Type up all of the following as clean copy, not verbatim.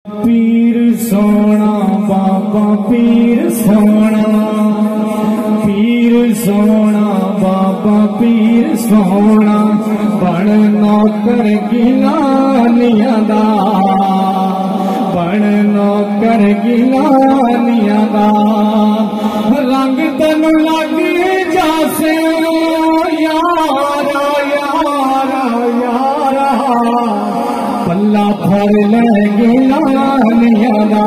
पीर सोना बाबा पीर सोना बाबा पीर सोना बण नौकर गिलानिया दा बण नौकर गिलानिया दा रंग तन लग जासे यारा यारा यारा पल्ला भर ले गिलानिया दा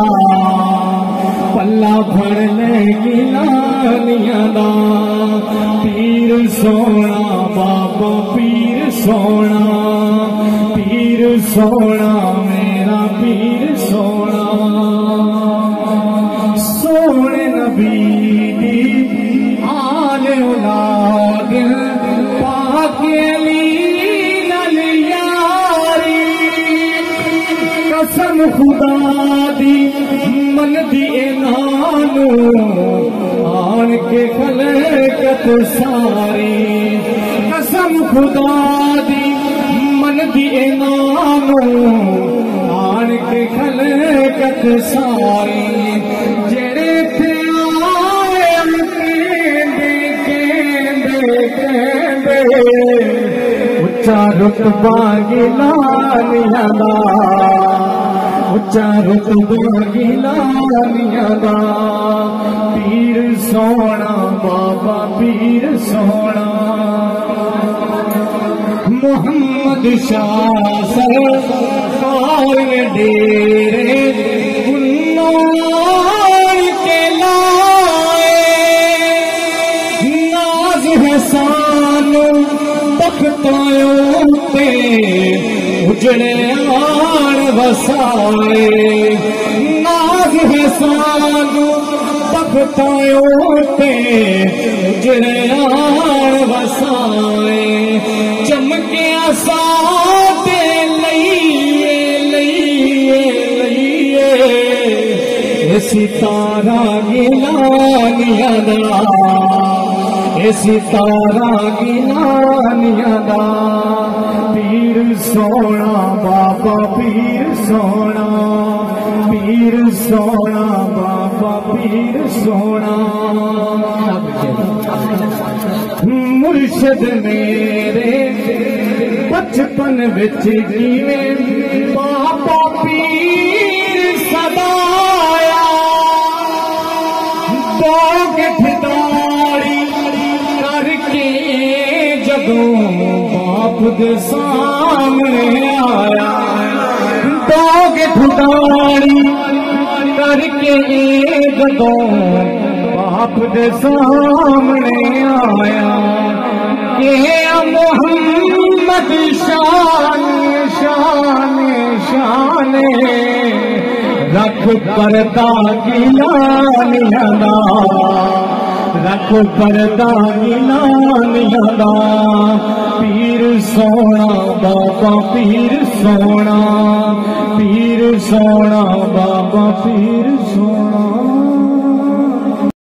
पल्ला भर ले गिलानिया दा पीर सोना बाबा पीर सोना मेरा पीर सोना सोने नबी दी आल औलाद पाके अली नल यारी कसम खुदा दी मन दी नानू आन के खलकत सारी कसम खुदा दी मन दी नानू आन के खलकत सारी जेड़े थे आए केंदे उच्चा रुतबा गिलानिया दा उच्चा रुतबा गिलानिया दा पीर सोना बाबा पीर सोना मोहम्मद शाह सरकार डेरे गुन्नार के लाए नाज हसान तख्तायों पे उजड़े आन वसाए नाज हसान तख्तायों पे उजड़े आन वसाए चमके साते लइए सितारा गिलानिया दा सितारा गिलानिया दा पीर सोना बाबा पीर सोना बाबा पीर सोना मुर्शद मेरे बचपन विच जीवे बाबा पीर सदाया दो गिठदारी करके जदों बाप दे सामने आया दो गिठदारी करके जदों बाप दे सामने आया के मोहम्मद शान रख पर्दा गिलानिया दा रख पर्दा गिलानिया दा पीर सोना बाबा पीर सोना बाबा पीर सोना।